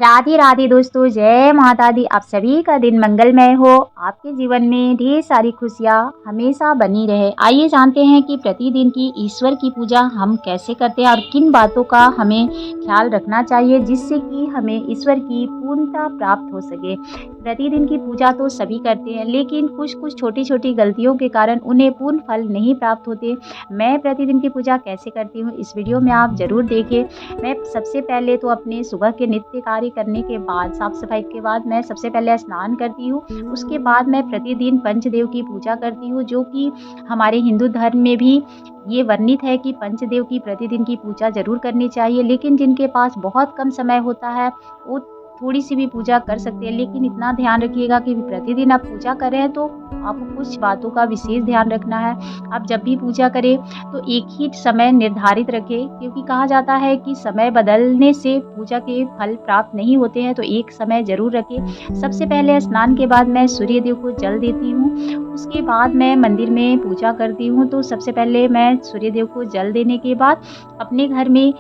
राधे राधे दोस्तों, जय माता दी। आप सभी का दिन मंगलमय हो, आपके जीवन में ढेर सारी खुशियाँ हमेशा बनी रहे। आइए जानते हैं कि प्रतिदिन की ईश्वर की पूजा हम कैसे करते हैं और किन बातों का हमें ख्याल रखना चाहिए जिससे कि हमें ईश्वर की पूर्णता प्राप्त हो सके। प्रतिदिन की पूजा तो सभी करते हैं, लेकिन कुछ कुछ छोटी छोटी गलतियों के कारण उन्हें पूर्ण फल नहीं प्राप्त होते। मैं प्रतिदिन की पूजा कैसे करती हूँ, इस वीडियो में आप ज़रूर देखें। मैं सबसे पहले तो अपने सुबह के नित्य कार्य करने के बाद, साफ सफाई के बाद मैं सबसे पहले स्नान करती हूँ। उसके बाद मैं प्रतिदिन पंचदेव की पूजा करती हूँ, जो कि हमारे हिंदू धर्म में भी ये वर्णित है कि पंचदेव की प्रतिदिन की पूजा जरूर करनी चाहिए। लेकिन जिनके पास बहुत कम समय होता है वो थोड़ी सी भी पूजा कर सकते हैं, लेकिन इतना ध्यान रखिएगा कि प्रतिदिन आप पूजा कर रहे हैं तो आपको कुछ बातों का विशेष ध्यान रखना है। आप जब भी पूजा करें तो एक ही समय निर्धारित रखें, क्योंकि कहा जाता है कि समय बदलने से पूजा के फल प्राप्त नहीं होते हैं, तो एक समय जरूर रखें। सबसे पहले स्नान के बाद मैं सूर्य देव को जल देती हूँ। उसके बाद मैं मंदिर में पूजा करती हूँ। तो सबसे पहले मैं सूर्य देव को जल देने के बाद अपने घर में,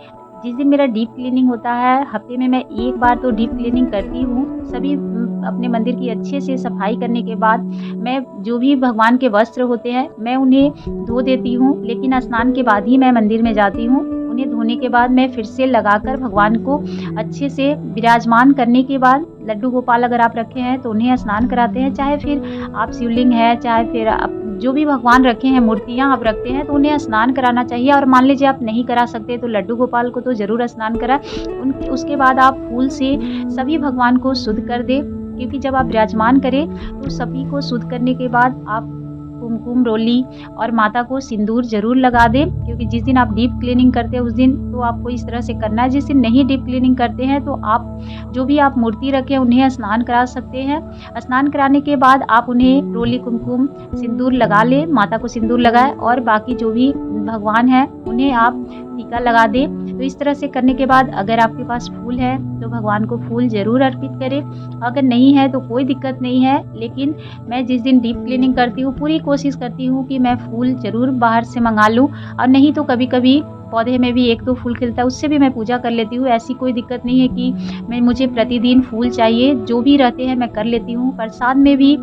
जिस दिन मेरा डीप क्लीनिंग होता है, हफ्ते में मैं एक बार तो डीप क्लीनिंग करती हूँ। सभी अपने मंदिर की अच्छे से सफाई करने के बाद मैं जो भी भगवान के वस्त्र होते हैं मैं उन्हें धो देती हूँ, लेकिन स्नान के बाद ही मैं मंदिर में जाती हूँ। उन्हें धोने के बाद मैं फिर से लगाकर भगवान को अच्छे से विराजमान करने के बाद, लड्डू गोपाल अगर आप रखे हैं तो उन्हें स्नान कराते हैं, चाहे फिर आप शिवलिंग है, चाहे फिर आप जो भी भगवान रखे हैं, मूर्तियाँ आप रखते हैं तो उन्हें स्नान कराना चाहिए। और मान लीजिए आप नहीं करा सकते तो लड्डू गोपाल को तो ज़रूर स्नान कराएं। उसके बाद आप फूल से सभी भगवान को शुद्ध कर दें, क्योंकि जब आप विराजमान करें तो सभी को शुद्ध करने के बाद आप कुमकुम, रोली और माता को सिंदूर जरूर लगा दें, क्योंकि जिस दिन आप डीप क्लीनिंग करते हैं उस दिन तो आपको इस तरह से करना है। जिस दिन नहीं डीप क्लीनिंग करते हैं तो आप जो भी आप मूर्ति रखें उन्हें स्नान करा सकते हैं। स्नान कराने के बाद आप उन्हें रोली, कुमकुम, सिंदूर लगा लें, माता को सिंदूर लगाएं और बाकी जो भी भगवान हैं उन्हें आप टीका लगा दें। तो इस तरह से करने के बाद अगर आपके पास फूल है तो भगवान को फूल जरूर अर्पित करें। अगर नहीं है तो कोई दिक्कत नहीं है, लेकिन मैं जिस दिन डीप क्लीनिंग करती हूँ पूरी कोशिश करती हूँ कि मैं फूल ज़रूर बाहर से मंगा लूँ, और नहीं तो कभी कभी पौधे में भी एक दो फूल खिलता है उससे भी मैं पूजा कर लेती हूँ। ऐसी कोई दिक्कत नहीं है कि मुझे प्रतिदिन फूल चाहिए, जो भी रहते हैं मैं कर लेती हूँ। प्रसाद में भी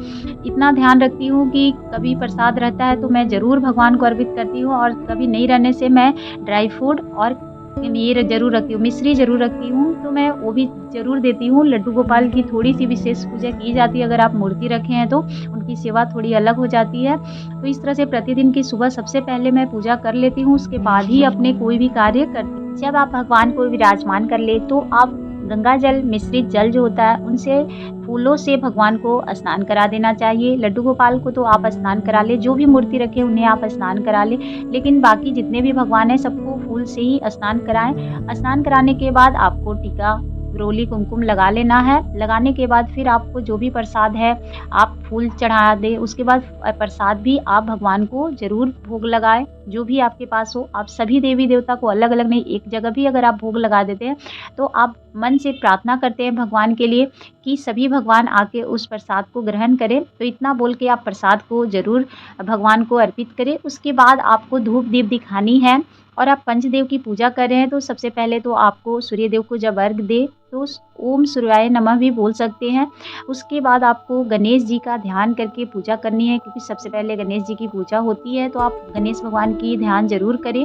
इतना ध्यान रखती हूँ कि कभी प्रसाद रहता है तो मैं ज़रूर भगवान को अर्पित करती हूँ, और कभी नहीं रहने से मैं ड्राई फ्रूट और ये ज़रूर रखती हूँ, मिश्री ज़रूर रखती हूँ, तो मैं वो भी ज़रूर देती हूँ। लड्डू गोपाल की थोड़ी सी विशेष पूजा की जाती है, अगर आप मूर्ति रखे हैं तो उनकी सेवा थोड़ी अलग हो जाती है। तो इस तरह से प्रतिदिन की सुबह सबसे पहले मैं पूजा कर लेती हूँ, उसके बाद ही अपने कोई भी कार्य करती हूँ। जब आप भगवान को विराजमान कर ले तो आप गंगा जल, मिश्रित जल जो होता है उनसे, फूलों से भगवान को स्नान करा देना चाहिए। लड्डू गोपाल को तो आप स्नान करा ले, जो भी मूर्ति रखे उन्हें आप स्नान करा ले, लेकिन बाकी जितने भी भगवान हैं सबको फूल से ही स्नान कराएं। स्नान कराने के बाद आपको टीका, रोली, कुमकुम लगा लेना है। लगाने के बाद फिर आपको जो भी प्रसाद है आप फूल चढ़ा दें। उसके बाद प्रसाद भी आप भगवान को जरूर भोग लगाएं, जो भी आपके पास हो। आप सभी देवी देवता को अलग अलग नहीं, एक जगह भी अगर आप भोग लगा देते हैं तो आप मन से प्रार्थना करते हैं भगवान के लिए कि सभी भगवान आके उस प्रसाद को ग्रहण करें। तो इतना बोल के आप प्रसाद को जरूर भगवान को अर्पित करें। उसके बाद आपको धूप दीप दिखानी है और आप पंचदेव की पूजा कर रहे हैं तो सबसे पहले तो आपको सूर्य देव को जब अर्घ दे तो ओम सूर्याय नमः भी बोल सकते हैं। उसके बाद आपको गणेश जी का ध्यान करके पूजा करनी है, क्योंकि सबसे पहले गणेश जी की पूजा होती है। तो आप गणेश भगवान की ध्यान जरूर करें,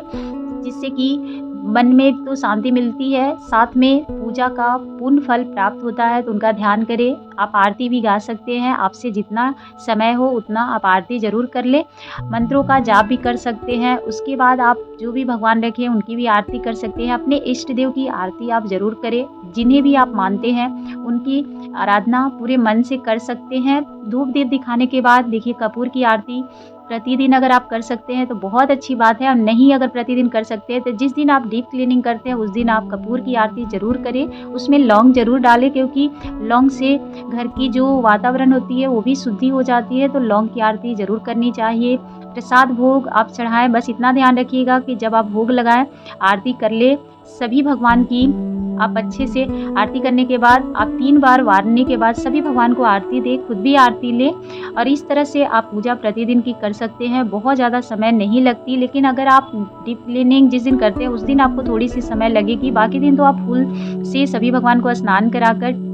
जिससे कि मन में तो शांति मिलती है, साथ में पूजा का पूर्ण फल प्राप्त होता है। तो उनका ध्यान करें। आप आरती भी गा सकते हैं, आपसे जितना समय हो उतना आप आरती जरूर कर ले। मंत्रों का जाप भी कर सकते हैं। उसके बाद आप जो भी भगवान रखे हैं उनकी भी आरती कर सकते हैं। अपने इष्ट देव की आरती आप जरूर करें, जिन्हें भी आप मानते हैं उनकी आराधना पूरे मन से कर सकते हैं। धूप दीप दिखाने के बाद देखिए, कपूर की आरती प्रतिदिन अगर आप कर सकते हैं तो बहुत अच्छी बात है, और नहीं अगर प्रतिदिन कर सकते हैं तो जिस दिन आप डीप क्लीनिंग करते हैं उस दिन आप कपूर की आरती जरूर करें। उसमें लौंग जरूर डालें, क्योंकि लौंग से घर की जो वातावरण होती है वो भी शुद्धि हो जाती है। तो लौंग की आरती जरूर करनी चाहिए। प्रसाद भोग आप चढ़ाएं, बस इतना ध्यान रखिएगा कि जब आप भोग लगाएं आरती कर ले, सभी भगवान की आप अच्छे से आरती करने के बाद आप 3 बार वारने के बाद सभी भगवान को आरती दें, खुद भी आरती लें और इस तरह से आप पूजा प्रतिदिन की कर सकते हैं। बहुत ज़्यादा समय नहीं लगती, लेकिन अगर आप डीप क्लीनिंग जिस दिन करते हैं उस दिन आपको थोड़ी-सी समय लगेगी। बाकी दिन तो आप फूल से सभी भगवान को स्नान कराकर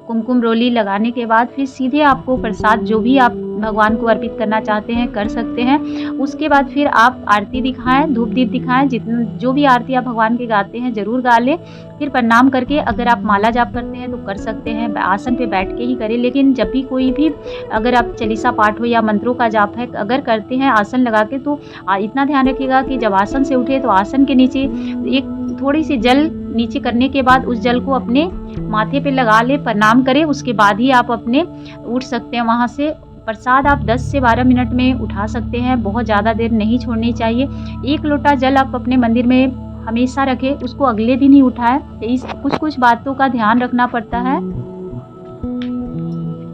कुमकुम रोली लगाने के बाद फिर सीधे आपको प्रसाद जो भी आप भगवान को अर्पित करना चाहते हैं कर सकते हैं। उसके बाद फिर आप आरती दिखाएँ, धूप-दीप दिखाएँ, जितन जो भी आरती आप भगवान की गाते हैं ज़रूर गा लें। फिर प्रणाम करके अगर आप माला जाप करते हैं तो कर सकते हैं, आसन पे बैठ के ही करें। लेकिन जब भी कोई भी अगर आप चालीसा पाठ हो या मंत्रों का जाप है अगर करते हैं आसन लगा के तो इतना ध्यान रखिएगा कि जब आसन से उठे तो आसन के नीचे एक थोड़ी-सी जल नीचे करने के बाद उस जल को अपने माथे पे लगा लें, प्रणाम करें, उसके बाद ही आप अपने उठ सकते हैं वहाँ से। प्रसाद आप 10 से 12 मिनट में उठा सकते हैं, बहुत ज़्यादा देर नहीं छोड़नी चाहिए। 1 लोटा जल आप अपने मंदिर में हमेशा रखें, उसको अगले दिन ही उठाएँ। इस कुछ-कुछ बातों का ध्यान रखना पड़ता है।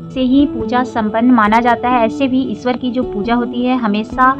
से ही पूजा संपन्न माना जाता है। ऐसे भी ईश्वर की जो पूजा होती है हमेशा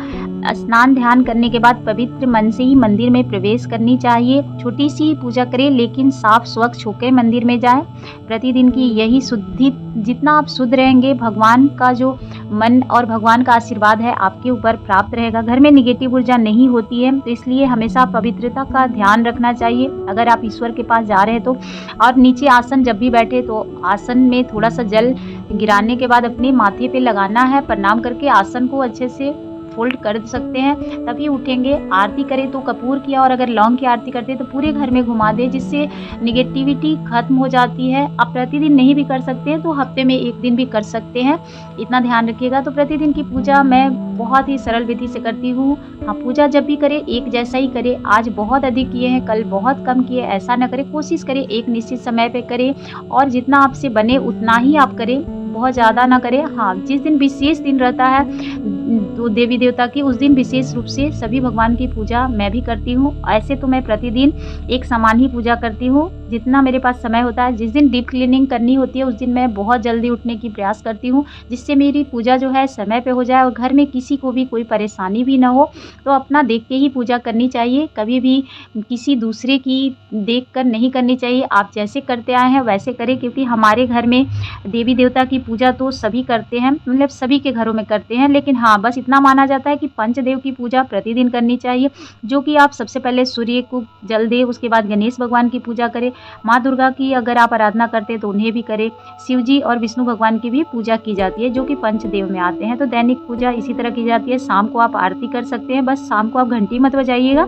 स्नान ध्यान करने के बाद पवित्र मन से ही मंदिर में प्रवेश करनी चाहिए। छोटी सी पूजा करें लेकिन साफ स्वच्छ होकर मंदिर में जाएं। प्रतिदिन की यही शुद्धि, जितना आप शुद्ध रहेंगे भगवान का जो मन और भगवान का आशीर्वाद है आपके ऊपर प्राप्त रहेगा। घर में निगेटिव ऊर्जा नहीं होती है, तो इसलिए हमेशा पवित्रता का ध्यान रखना चाहिए अगर आप ईश्वर के पास जा रहे हैं तो। और नीचे आसन जब भी बैठे तो आसन में थोड़ा सा जल गिराने के बाद अपने माथे पे लगाना है। प्रणाम करके आसन को अच्छे से फोल्ड कर सकते हैं, तभी उठेंगे। आरती करें तो कपूर की और अगर लौंग की आरती करते हैं तो पूरे घर में घुमा दें, जिससे निगेटिविटी खत्म हो जाती है। आप प्रतिदिन नहीं भी कर सकते हैं तो हफ्ते में 1 दिन भी कर सकते हैं, इतना ध्यान रखिएगा। तो प्रतिदिन की पूजा मैं बहुत ही सरल विधि से करती हूँ। हाँ, पूजा जब भी करें एक जैसा ही करें। आज बहुत अधिक किए हैं, कल बहुत कम किए, ऐसा न करें। कोशिश करें एक निश्चित समय पे करें और जितना आपसे बने उतना ही आप करें, बहुत ज़्यादा ना करें। हाँ, जिस दिन विशेष दिन रहता है तो देवी देवता की, उस दिन विशेष रूप से सभी भगवान की पूजा मैं भी करती हूँ। ऐसे तो मैं प्रतिदिन एक समान ही पूजा करती हूँ, जितना मेरे पास समय होता है। जिस दिन डीप क्लीनिंग करनी होती है उस दिन मैं बहुत जल्दी उठने की प्रयास करती हूँ, जिससे मेरी पूजा जो है समय पे हो जाए और घर में किसी को भी कोई परेशानी भी ना हो। तो अपना देख के ही पूजा करनी चाहिए, कभी भी किसी दूसरे की देख कर नहीं करनी चाहिए। आप जैसे करते आए हैं वैसे करें, क्योंकि हमारे घर में देवी देवता की पूजा तो सभी करते हैं, मतलब सभी के घरों में करते हैं। लेकिन हाँ, बस इतना माना जाता है कि पंचदेव की पूजा प्रतिदिन करनी चाहिए, जो कि आप सबसे पहले सूर्य को जल दें, उसके बाद गणेश भगवान की पूजा करें। माँ दुर्गा की अगर आप आराधना करते हैं तो उन्हें भी करें। शिव जी और विष्णु भगवान की भी पूजा की जाती है, जो कि पंचदेव में आते हैं। तो दैनिक पूजा इसी तरह की जाती है। शाम को आप आरती कर सकते हैं, बस शाम को आप घंटी मत बजाइएगा।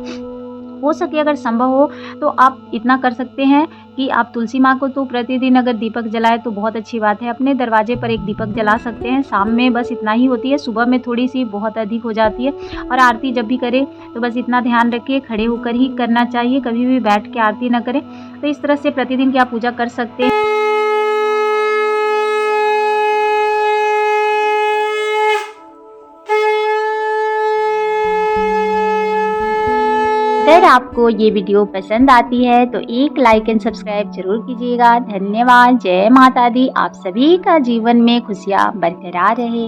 हो सके अगर संभव हो तो आप इतना कर सकते हैं कि आप तुलसी माँ को तो प्रतिदिन अगर दीपक जलाए तो बहुत अच्छी बात है। अपने दरवाजे पर एक दीपक जला सकते हैं। शाम में बस इतना ही होती है, सुबह में थोड़ी सी बहुत अधिक हो जाती है। और आरती जब भी करें तो बस इतना ध्यान रखिए, खड़े होकर ही करना चाहिए, कभी भी बैठ के आरती ना करें। तो इस तरह से प्रतिदिन की आप पूजा कर सकते हैं। अगर आपको ये वीडियो पसंद आती है तो एक लाइक एंड सब्सक्राइब जरूर कीजिएगा। धन्यवाद। जय माता दी। आप सभी का जीवन में खुशियाँ बरकरार रहे।